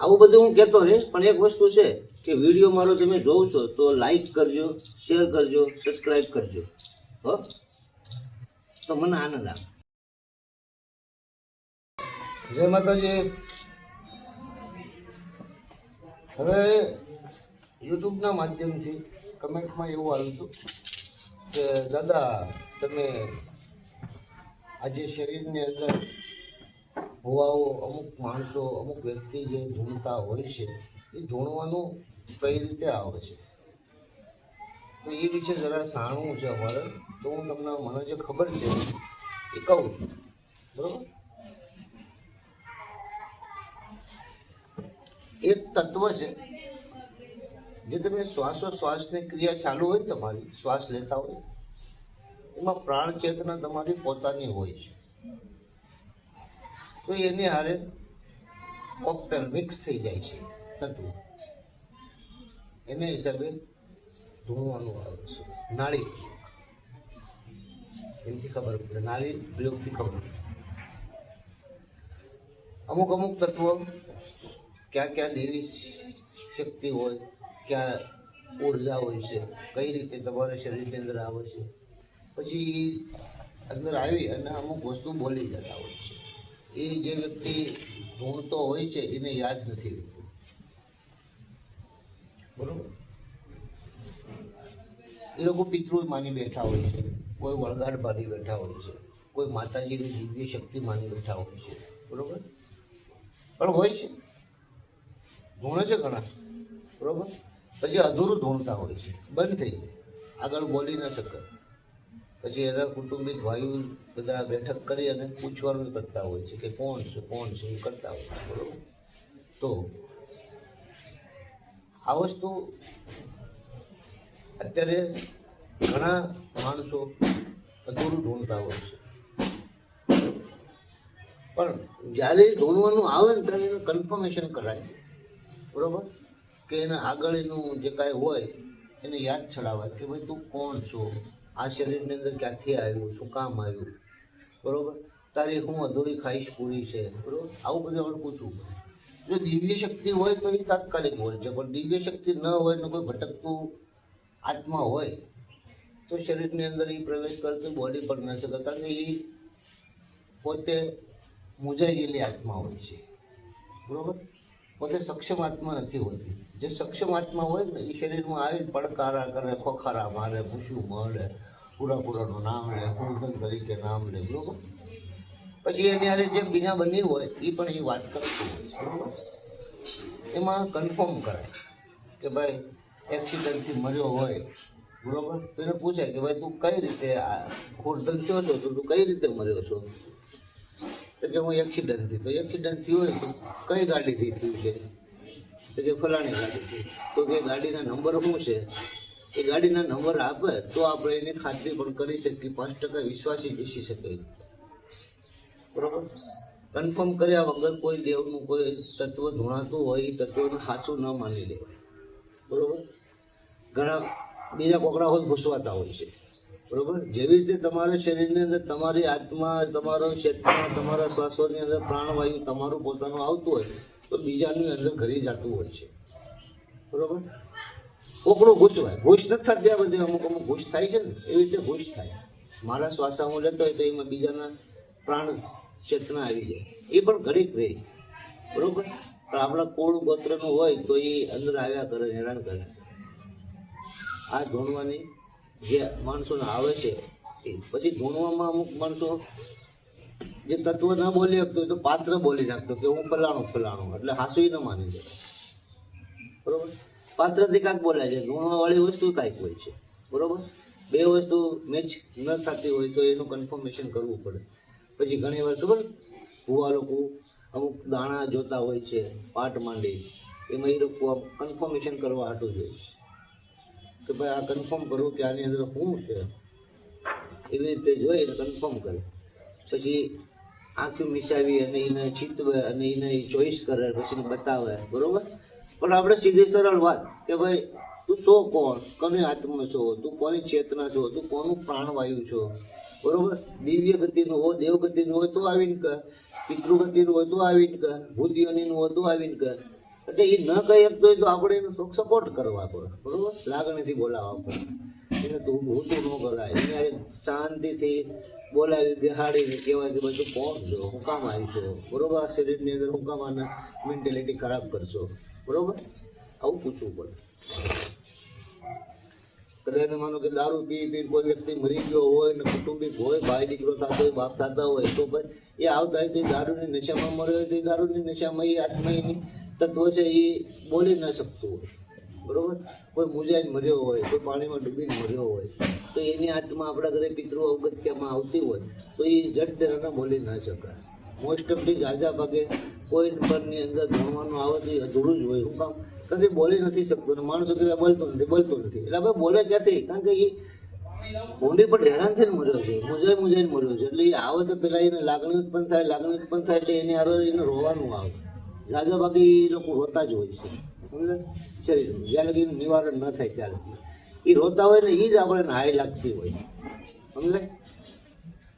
આવું બધું હું કહેતો રહીશ, પણ એક વસ્તુ છે કે વિડીયો મારો તમે જોવ છો તો લાઈક કરજો, શેર કરજો, સબસ્ક્રાઈબ કરજો, હો, તો મને આનંદ આવે. જય માતાજી. હવે યુટ્યુબના માધ્યમથી કમેન્ટમાં એવું આવ્યું હતું કે દાદા તમે આજે શરીરની અંદર ભુવાઓ, અમુક માણસો, અમુક વ્યક્તિ જે ધૂણતા હોય છે એ ધૂણવાનું કઈ રીતે આવે છે, તો એ વિશે જરા જાણવું છે અમારે. તો હું તમને મને જે ખબર છે એ કહું છું, બરોબર. એક તત્વ છે જે તમે શ્વાસોશ્વાસની ક્રિયા ચાલુ હોય તમારી, શ્વાસ લેતા હોય એમાં પ્રાણ ચેતના તમારી પોતાની હોય છે. તો એની હારે કોકટેલ મિક્સ થઈ જાય છે તત્વ, એને હિસાબે ધૂણવાનું આવે છે. નાળી એનાથી ખબર પડે, નાળી પ્રયોગથી ખબર પડે. અમુક અમુક તત્વો ક્યાં ક્યાં દેવી શક્તિ હોય, ક્યાં ઉર્જા હોય છે, કઈ રીતે તમારા શરીરની અંદર આવે છે, પછી અંદર આવી અને અમુક વસ્તુ બોલી જતા હોય છે. એ જે વ્યક્તિ ધૂણતો હોય છે એને યાદ નથી રહેતું, બરોબર. એ લોકો પિતૃ માની બેઠા હોય છે, કોઈ વળગાડ માની બેઠા હોય છે, કોઈ માતાજીની દિવ્ય શક્તિ માની બેઠા હોય છે, બરોબર. પણ હોય છે, ધૂણે છે ઘણા, બરોબર. પછી અધૂરું ધૂણતા હોય છે, બંધ થઈ જાય, આગળ બોલી ન શકે. પછી એના કુટુંબિક ભાઈઓ બધા બેઠક કરી અને પૂછવાનું કરતા હોય છે કે કોણ છે એ કરતા હોય છે, બરોબર. તો આ વસ્તુ અત્યારે ઘણા માણસો અધૂરું ધૂણતા હોય છે, પણ જ્યારે ધૂણવાનું આવે ને ત્યારે એનું કન્ફર્મેશન કરાય, બરોબર. કે એના આગળ એનું જે કાંઈ હોય એને યાદ છડાવાય કે ભાઈ તું કોણ છો, આ શરીરની અંદર ક્યાંથી આવ્યું, શું કામ આવ્યું, બરોબર. તારી હું અધૂરી ખાઈશ પૂરી છે, બરોબર. આવું બધું આપણે પૂછવું પડે. જો દિવ્ય શક્તિ હોય તો એ તાત્કાલિક હોય છે, પણ દિવ્ય શક્તિ ન હોય ને કોઈ ભટકતું આત્મા હોય તો શરીરની અંદર એ પ્રવેશ કરતી બોડી પણ ન શકે, કારણ કે એ પોતે મૂંઝાઈ ગયેલી આત્મા હોય છે, બરોબર. પોતે સક્ષમ આત્મા નથી હોતી. જે સક્ષમ આત્મા હોય ને એ શરીરમાં આવીને પડકારા કરે, ખોખારા મારે, પૂછ્યું મળે, પૂરાનું નામ લે, કુંદન તરીકે નામ લે, બરોબર. પછી એની હારે જે બીના બની હોય એ પણ એ વાત કરતું હોય છે, બરોબર. એમાં કન્ફર્મ કરાય કે ભાઈ એક્સિડન્ટથી મર્યો હોય, બરોબર. તો એને પૂછાય કે ભાઈ તું કઈ રીતે ખોરદન થયો છો, તો તું કઈ રીતે મર્યો છો, તો કે હું એક્સિડન્ટથી. તો એક્સિડન્ટ થયું હોય તો કઈ ગાડીથી થયું છે, તો કે ફલાણી ગાડીથી. તો કે ગાડીના નંબર શું છે, એ ગાડીના નંબર આપે તો આપણે એની ખાતરી પણ કરી શકીએ, 5% વિશ્વાસી બેસી શકે, બરોબર. કન્ફર્મ કર્યા વગર કોઈ દેવનું કોઈ તત્વ ધૂણાતું હોય એ તત્વનું સાચું ન માની લેવાય, બરોબર. ઘણા બીજા કોકડા હોય ઘૂસવાતા હોય છે, બરોબર. જેવી રીતે તમારા શરીરની અંદર તમારી આત્મા, તમારો ક્ષેત્રમાં, તમારા શ્વાસોની અંદર પ્રાણવાયુ તમારું પોતાનું આવતું હોય તો બીજાની અંદર ઘરી જતું હોય છે, બરોબર. કોકડું ઘૂસવાય, ઘૂસ નથી થતી, આ બધી અમુક ઘૂસ થાય છે ને, એવી રીતે ઘૂસ થાય. મારા શ્વાસા હું લેતો હોય તો એમાં બીજાના પ્રાણ ચેતના આવી જાય, એ પણ ઘડીક રહે, બરોબર. પણ આપણા કોળ ગોત્રનું હોય તો એ અંદર આવ્યા કરે, હેરાન કરે. આ ધૂણવાની જે માણસોને આવે છે એ પછી ધૂણવામાં અમુક માણસો જે તત્વ ના બોલી શકતો હોય તો પાત્ર બોલી નાખતો કે હું ફલાણું, એટલે હાસું ન માની જાય, બરોબર. પાત્રથી કાંઈક બોલાય છે, ધૂણવાવાળી વસ્તુ કાંઈક હોય છે, બરોબર. બે વસ્તુ મેચ ન થતી હોય તો એનું કન્ફર્મેશન કરવું પડે. પછી ઘણી વાર ખબર ભુવા લોકો અમુક દાણા જોતા હોય છે, પાટ માંડી, એમાં એ લોકો કન્ફર્મેશન કરવા હાટું જાય છે કે ભાઈ આ કન્ફર્મ કરવું કે આની અંદર શું છે, એવી રીતે જોઈ અને કન્ફર્મ કરે. પછી આંખી મિસાવી અને એને ચિતવે અને એને ચોઈસ કરે, પછી બતાવે, બરોબર. પણ આપણે સીધી સરળ વાત કે ભાઈ તું છો કોણ, કોની આત્મા છો, તું કોની ચેતના છો, તું કોનું પ્રાણવાયુ છો, બરોબર. દિવ્ય ગતિનું હોય, દેવ ગતિનું હોય તો આવીને કહે, પિતૃ ગતિનું હોય તો આવીને કહે, ભૂત યોનિનું હોય તો આવીને કહે, એટલે એ ન કહી શકતો હોય તો આપણે એને થોડુંક સપોર્ટ કરવા પડે, બરોબર, લાગણીથી બોલાવવા પડે. એને તું ઊંધું ન કરાય, એને શાંતિથી બોલાવી બેહાડીને કહેવાય કે બધું કોણ છો, હું કામ આવી છો, બરોબર, શરીરની અંદર હું કામ આને મેન્ટેલિટી ખરાબ કરશો, બરોબર, આવું પૂછવું પડે. કદાચ માનો કે દારૂ પી કોઈ વ્યક્તિ મરી ગયો હોય ને કુટુંબિક હોય, ભાઈ દીકરો થતો હોય, બાપ થતા હોય, તો પછી એ આવતા હોય તો દારૂની નશામાં મર્યો હોય તો એ દારૂની નશામાં એ આત્માની તત્વ છે એ બોલી ન શકતું હોય, બરોબર. કોઈ મૂંઝાઈને મર્યો હોય, કોઈ પાણીમાં ડૂબીને મર્યો હોય, તો એની આત્મા આપણા ઘરે પિતૃ અવગત્યમાં આવતી હોય તો એ જટ દેરાના બોલી ન શકે. મોસ્ટ ઓફલી ઝાઝા ભાગે કોઈ પરની અંદર ભણવાનું આવે તો એ અધૂરું જ હોય. શું કામ? કારણ કે બોલી નથી શકતો ને માણસો કે બોલતો નથી. એટલે આપણે બોલે ક્યાંથી? કારણ કે એ ભૂંડી પર હેરાન થઈને મર્યો છે, મૂંઝાઈને મર્યો છે. એટલે એ આવે તો પેલા એને લાગણી ઉત્પન્ન થાય એટલે એની હારે એને રોવાનું આવે. ઝાઝા ભાગે એ લોકો રોતા જ હોય છે, સમજે, શરીરનું જ્યાં લગી એનું નિવારણ ન થાય ત્યાં લગી એ રોતા હોય ને એ જ આપણે હાઈ લાગતી હોય, સમજે,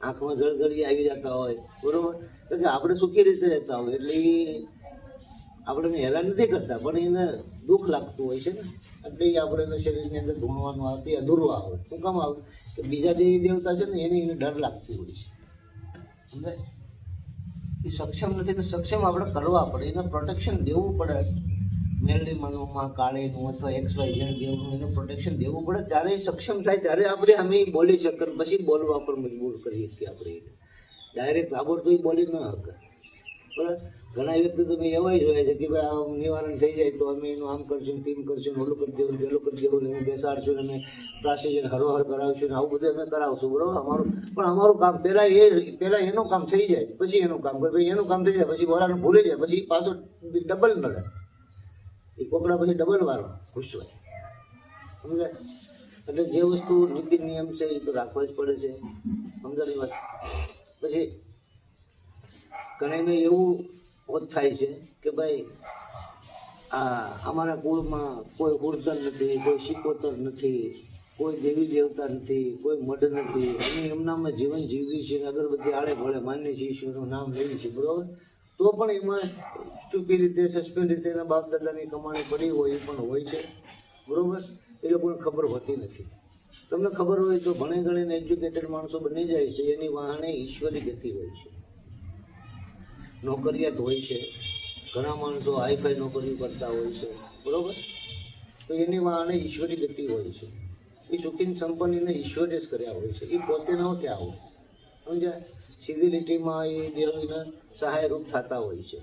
આંખમાં જળજળી આવી જતા હોય, બરોબર. એટલે આપણે સુખી રીતે રહેતા હોય એટલે એ આપણે હેરાન નથી કરતા, પણ એને દુઃખ લાગતું હોય છે ને, એટલે એ આપણે એના શરીરની અંદર ધૂણવાનું આવતી અધૂરું આવે. શું કામ આવે? કે બીજા દેવી દેવતા છે ને એને ડર લાગતું હોય છે, સમજાય. એ સક્ષમ નથી ને સક્ષમ આપણે કરવા પડે, એને પ્રોટેક્શન દેવું પડે. મેલડી મનોમાં કાળીનું અથવા XYZ દેવનું એનું પ્રોટેક્શન દેવું પડે, ત્યારે એ સક્ષમ થાય, ત્યારે આપણે અમે બોલી શકીએ. પછી બોલવા પર મજબૂર કરીએ કે આપણે ડાયરેક્ટ તાબડતોડ બોલી ન શકે, બરાબર. ઘણા વ્યક્તિ તો મેં એવા જોયા છે કે ભાઈ આ નિવારણ થઈ જાય તો અમે એનું આમ કરશું, તેમ કરશું, ઓલું કરી દેવું, પેલું કરી દેવું, અમે બેસાડશું, અમે પ્રાસીજન હરોહર કરાવશું ને આવું બધું અમે કરાવશું, બરાબર. પણ અમારું કામ પહેલાં એનું કામ થઈ જાય પછી એનું કામ કરે, પછી એનું કામ થઈ જાય પછી વરાનું ભૂલી જાય, પછી પાછો ડબલ નડે. એ કોકડા પછી ડબલ વાર ઘૂસવાય, સમજાય. એટલે જે વસ્તુ નીતિ નિયમ છે એ તો રાખવા જ પડે છે, સમજાની વાત. પછી ઘણાને એવું હોત થાય છે કે ભાઈ અમારા કુળમાં કોઈ કુળતર નથી, કોઈ શિકોતર નથી, કોઈ દેવી દેવતા નથી, કોઈ મઢ નથી, અમે એમનામાં જીવન જીવીએ છીએ, અગરબત્તી આડે ભળે માનીએ છીએ, ઈશ્વરનું નામ લઈએ છીએ, બરાબર. તો પણ એમાં ચૂપી રીતે સસ્પેન્ડ રીતે એના બાપ દાદાની કમાણી પડી હોય એ પણ હોય છે, બરાબર. એ લોકોને ખબર હોતી નથી. તમને ખબર હોય તો ભણે ગણીને એજ્યુકેટેડ માણસો બની જાય છે, એની વાહણે ઈશ્વરી ગતિ હોય છે, નોકરિયાત હોય છે. ઘણા માણસો હાઈફાઈ નોકરીઓ કરતા હોય છે, બરાબર. તો એની વાહણે ઈશ્વરી ગતિ હોય છે. એ સુખીન સંપન્નને ઈશ્વરે જ કર્યા હોય છે, એ પોતે ન થયા હોય, સમજ્યા. સીધી લીટીમાં એ દેવીને સહાયરૂપ થતા હોય છે,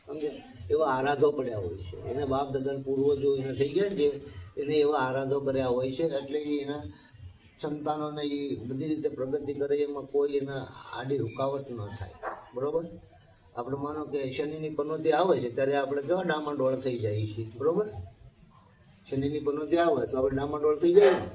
સમજ્યા. એવા આરાધો પડ્યા હોય છે, એને બાપ દાદા પૂર્વજો એને થઈ ગયા છે, એને એવા આરાધો કર્યા હોય છે. એટલે એના સંતાનોને એ બધી રીતે પ્રગતિ કરે એમાં કોઈ એના આડી રૂકાવટ ન થાય, બરાબર. આપણે માનો કે શનિની પનોતી આવે છે ત્યારે આપણે કેવા ડામાડોળ થઈ જાય છીએ, બરાબર. શનિની પનોતી આવે તો આપણે ડામાડોળ થઈ જાય ને,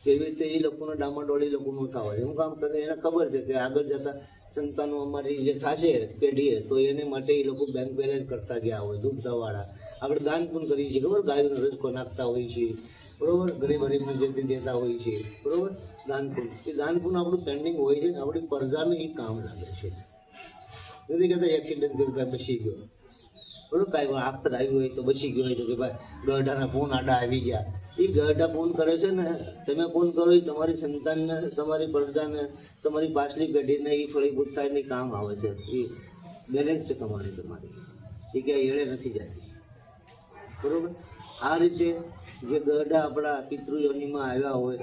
કેવી રીતે એ લોકોને ડામાડોળ એ લોકોનું થવા છે. હું કામ કરે એને ખબર છે કે આગળ જતા સંતાનો અમારી જે થશે પેઢીએ તો એને માટે એ લોકો બેંક બેલેન્સ કરતા ગયા હોય, દૂધવાળા. આપણે દાન પણ કરીએ છીએ, ખબર, ગાયનો રસકો નાખતા હોઈએ છીએ, બરાબર. ગરીબ હરીબને જેથી દેતા હોઈએ છીએ, બરાબર. દાનપુન, એ દાનપુન આપણું પેન્ડિંગ હોય છે, આપણી પ્રજાને એ કામ લાગે છે. નથી કહેતા એક્સિડન્ટ થયું ભાઈ બચી ગયો, બરાબર. કાંઈ આફત આવી હોય તો બચી ગયો હોય તો કે ભાઈ ગરડાના ફોન આડા આવી ગયા. એ ગરડા ફોન કરે છે ને, તમે ફોન કરો એ તમારી સંતાનને, તમારી પ્રજાને, તમારી પાછલી પેઢીને એ ફળીભૂત થાય ને કામ આવે છે. એ બેલેન્સ છે તમારી એ ક્યાંય એળે નથી જતી, બરાબર. આ રીતે જે ગરડા આપણા પિતૃયોનીમાં આવ્યા હોય,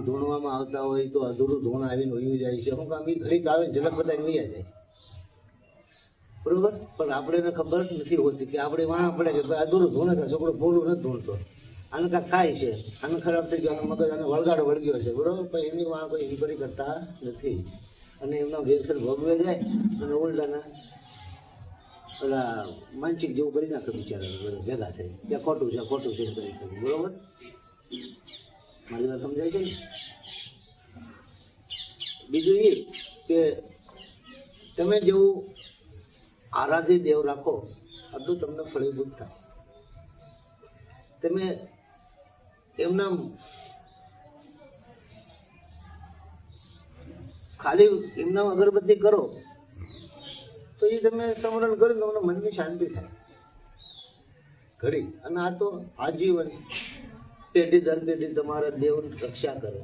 ધૂણવામાં આવતા હોય તો અધૂરું ધૂણ આવીને વયું જાય છે. હું કામ એ ઘડીક આવે ઝલક બતાવીને વયા જાય, બરોબર. પણ આપણે એને ખબર જ નથી હોતી કે આપણે વાં પડે કે અધૂરું ધૂણે થાય, છોકરો પૂરું નથી ધૂણતો, આને કાંઈક થાય છે, આને ખરાબ થઈ ગયો, મગજ આને વળગાડો વળગ્યો છે, બરોબર. પણ એની વાં કોઈ ઇન્કવાયરી કરતા નથી અને એમના રિએક્શન ભોગવે જાય અને ઉલટાના પેલા માનસિક જેવું કરી નાખે બિચારા ભેગા થઈ, ત્યાં ખોટું છે કરી, બરોબર. મારી વાત સમજાય છે ને. બીજું એ કે તમે જેવું આરાધી દેવ રાખો આટલું તમને ફળીભૂત થાય. તમે એમના ખાલી એમના અગરબત્તી કરો તો એ તમે સ્મરણ કરો તમને મનની શાંતિ થાય. ઘડી. અને આ તો આજીવન પેઢી દર પેઢી તમારા દેવની રક્ષા કરે.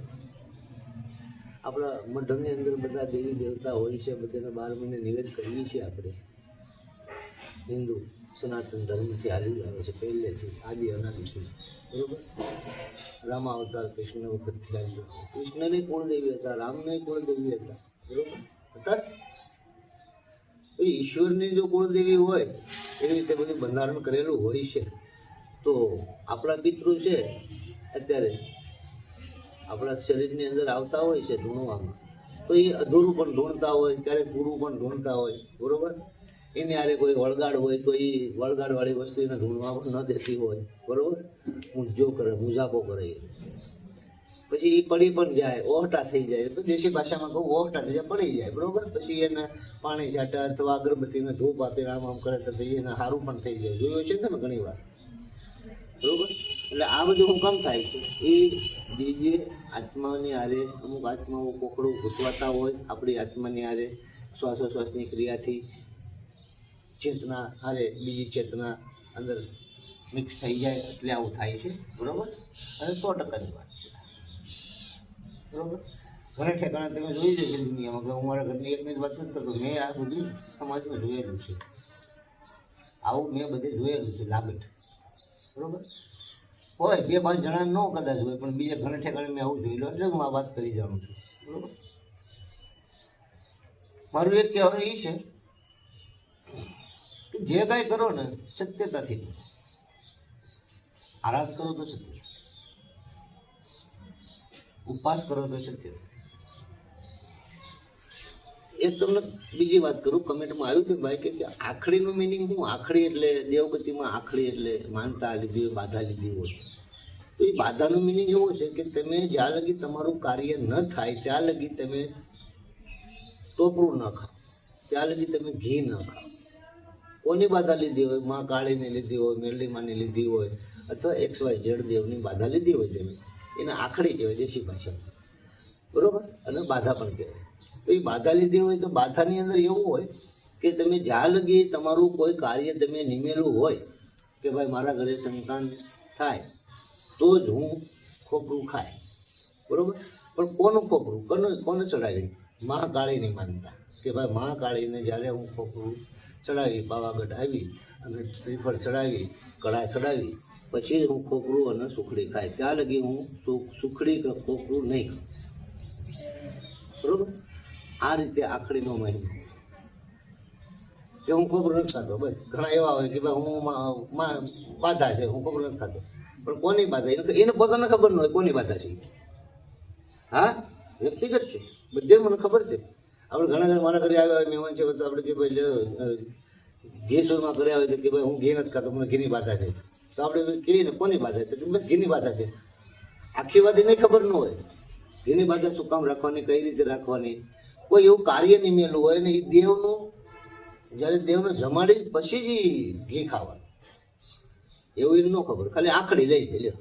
આપણા મઢની અંદર બધા દેવી દેવતા હોય છે, બધાને 12 મહિને નિવેદ કરીએ છીએ આપણે. હિન્દુ સનાતન ધર્મથી હાલી આવે છે પહેલેથી, આદિ અનાદિથી, બરોબર. રામા અવતાર કૃષ્ણ વખતથી આવ્યો. કૃષ્ણની કુળદેવી હતા, રામની કુળદેવી હતા, બરોબર હતા. તો ઈશ્વરની જો કુળદેવી હોય એવી રીતે બધું બંધારણ કરેલું હોય છે. તો આપણા પિતૃ છે અત્યારે આપણા શરીરની અંદર આવતા હોય છે ઢૂંઢવામાં, તો એ અધૂરું પણ ઢૂંઢતા હોય, ક્યારેક પૂરું પણ ઢૂંઢતા હોય, બરોબર. એને આરે કોઈ વળગાડ હોય તો એ વળગાડવાળી વસ્તુ એને ઢૂંઢવા પણ ન દેતી હોય, બરોબર. મૂંઝો કરે, મુજાપો કરે. પછી એ પડી પણ જાય, ઓહટા થઈ જાય. તો દેશી ભાષામાં કહું ઓહટા થઈ જાય, પડી જાય, બરોબર. પછી એને પાણી છાંટે અથવા અગરબત્તીને ધૂપ આપીને આમ કરે તો એને સારું પણ થઈ જાય. જોયું છે ને ઘણી વાર, બરોબર. એટલે આ બધું હું કામ થાય છે, એ દિવ્ય આત્માની આરે અમુક આત્માઓ કોકડું ઘૂસવાતા હોય આપણી આત્માની આરે, શ્વાસોશ્વાસની ક્રિયાથી ચેતના હારે બીજી ચેતના અંદર મિક્સ થઈ જાય એટલે આવું થાય છે, બરોબર. અને 100%ની વાત છે, બરોબર. ઘણા ઠેકાણા તમે જોઈ જશે દુનિયામાં કે હું મારા ઘરની એકની જ વાત નથી કરતો, મેં આ બધું સમાજમાં જોયેલું છે. આવું મેં બધે જોયેલું છે લાગટ, બરોબર. હોય 2-5 જણા ન કદાચ હોય, પણ બીજા ઘણા ઠેકાણે મેં આવું જોયેલું એટલે હું આ વાત કરી જાણું છું, બરોબર. મારું એક કહેવાનું એ છે કે જે કાંઈ કરો ને સત્યતાથી કરો. આરાધ કરો તો સત્ય, ઉપવાસ કરો તો સત્ય. એક તમને બીજી વાત કરું, કમેન્ટમાં આવ્યું કે ભાઈ કે આખડીનું મિનિંગ શું? આખડી એટલે દેવગતિમાં આખડી એટલે માનતા લીધી હોય, બાધા લીધી હોય. તો એ બાધાનું મિનિંગ એવો છે કે તમે જ્યાં લગી તમારું કાર્ય ન થાય ત્યાં લગી તમે ટોપરું ન ખાઓ, ત્યાં લગી તમે ઘી ન ખાઓ. કોની બાધા લીધી હોય? મા કાળીને લીધી હોય, મેરલી માની લીધી હોય, અથવા XYZ દેવની બાધા લીધી હોય તમે, એને આખડી કહેવાય દેશી ભાષામાં, બરોબર. અને બાધા પણ કહેવાય. તો એ બાધા લીધી હોય તો બાધાની અંદર એવું હોય કે તમે જ્યાં લગી તમારું કોઈ કાર્ય તમે નિમેલું હોય કે ભાઈ મારા ઘરે સંતાન થાય તો જ હું ખોપરું ખાય, બરોબર. પણ કોનું ખોપરું? કોને ચડાવી? મહાકાળીની માનતા કે ભાઈ મહાકાળીને જ્યારે હું ખોપરું ચડાવી, પાવાગઢ આવી અને શ્રીફળ ચડાવી, કળા ચડાવી, પછી હું ખોપરું અને સુખડી ખાય. ત્યાં લગી હું સુખડી કે ખોપરું નહીં ખાઉં, બરોબર. આ રીતે આખડીનો મહિમા કે હું ખોપરું નથી ખાતો. બસ ઘણા એવા હોય કે ભાઈ હું બાધા છે, હું ખોપરું નથી ખાતો. પણ કોની બાધા? એને પોતાને ખબર ન હોય કોની બાધા છે. હા, વ્યક્તિગત છે, બધે મને ખબર છે. આપણે ઘણા મારા ઘરે આવ્યા હોય મહેમાન છે તો આપણે કે ભાઈ ઘી સુરમાં કર્યા હોય તો કે ભાઈ હું ઘી નથી ખાતો, મને ઘીની બાધા છે. તો આપણે કહીએ ને કોની બાધા છે? બસ ઘીની બાધા છે. આખી વાત એને ખબર ન હોય ઘીની બાધા શું કામ રાખવાની, કઈ રીતે રાખવાની. કોઈ એવું કાર્ય નિમેલું હોય ને એ દેવનું, જ્યારે દેવને જમાડી પછી જ ઘી ખાવાનું, એવું એને ન ખબર. ખાલી આખડી લઈ જાય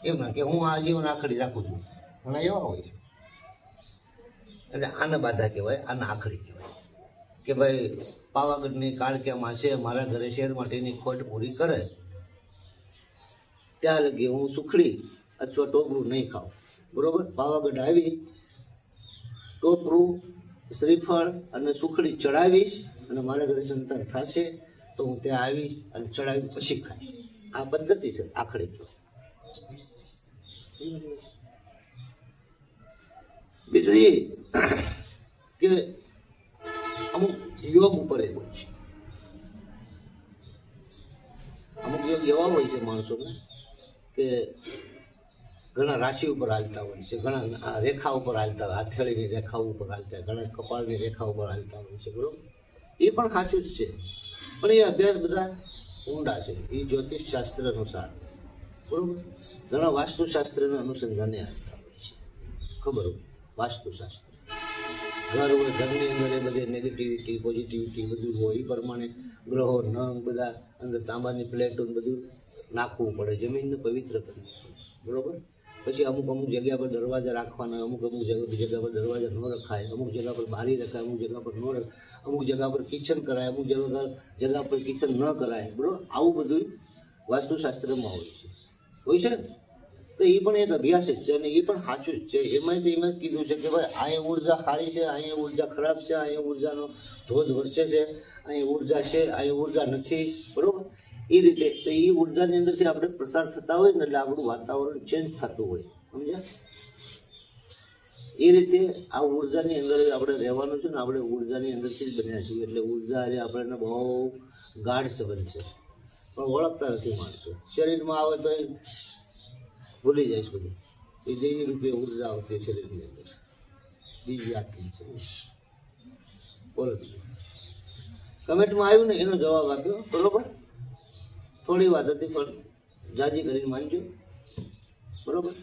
એમ ના કે હું આજીવન આખડી રાખું છું. ઘણા એવા હોય છે. એટલે આને બાધા કહેવાય, આને આખડી કહેવાય કે ભાઈ પાવાગઢની કાળક્યામાં છે, મારા ઘરે શેર માટેની ખોટ પૂરી કરે ત્યાં લગી હું સુખડી અથવા ટોપરું નહીં ખાઉં, બરોબર. પાવાગઢ આવી ટોપરું, શ્રીફળ અને સુખડી ચડાવીશ અને મારા ઘરે સંતાન થશે તો હું ત્યાં આવીશ અને ચડાવી પછી ખાઈશ. આ પદ્ધતિ છે આખડી. બીજું એ કે અમુક યોગ ઉપર એ હોય છે. અમુક યોગ એવા હોય છે માણસોને કે ઘણા રાશિ ઉપર હાલતા હોય છે, ઘણા રેખા ઉપર હાલતા હોય, હથેળીની રેખા ઉપર હાલતા હોય, ઘણા કપાળની રેખા ઉપર હાલતા હોય છે, બરોબર. એ પણ સાચું જ છે, પણ એ અભ્યાસ બધા ઊંડા છે. એ જ્યોતિષ શાસ્ત્ર અનુસાર, બરોબર. ઘણા વાસ્તુશાસ્ત્રના અનુસંધાને હાલતા હોય છે, ખબર હોય. વાસ્તુશાસ્ત્ર ઘર હોય, ઘરની અંદર એ બધે નેગેટિવિટી પોઝિટિવિટી બધું હોય, એ પ્રમાણે ગ્રહો નંગ બધા અંદર તાંબાની પ્લેટો બધું નાખવું પડે, જમીનને પવિત્ર કરવી પડે, બરોબર. પછી અમુક જગ્યા પર દરવાજા રાખવાના, અમુક જગ્યા પર દરવાજા ન રખાય, અમુક જગ્યા પર બારી રખાય, અમુક જગ્યા પર ન રખાય, અમુક જગ્યા પર કિચન કરાય, અમુક જગ્યા પર કિચન ન કરાય, બરોબર. આવું બધું વાસ્તુશાસ્ત્રમાં હોય છે ને? તો એ પણ એક અભ્યાસ જ છે અને એ પણ સાચું જ છે. એમાં કીધું છે કે ભાઈ અહીંયા ઉર્જા સારી છે, અહીંયા ઉર્જા ખરાબ છે, અહીંયા ઉર્જાનો ધોધ વરસે છે, અહીંયા ઉર્જા છે, અહીંયા ઉર્જા નથી, બરોબર? એ રીતે તો એ ઉર્જાની અંદરથી આપણે પ્રસાર થતા હોય ને એટલે આપણું વાતાવરણ ચેન્જ થતું હોય, સમજ્યા? એ રીતે આ ઉર્જાની અંદર આપણે રહેવાનું છે ને, આપણે ઉર્જાની અંદરથી જ બન્યા છીએ એટલે ઉર્જા અરે આપણને બહુ ગાઢ સંબંધ છે, પણ ઓળખતા નથી માણસો. શરીરમાં આવે તો ભૂલી જાય છે બધું. એ દેવી રૂપે ઉર્જા આવતી શરીરની અંદર, દિવ્યાત્મ છે. બોલો બીજું. કમેન્ટમાં આવ્યું ને એનો જવાબ આપ્યો, બરોબર? થોડી વાત હતી પણ જાજી કરીને માનજો, બરોબર?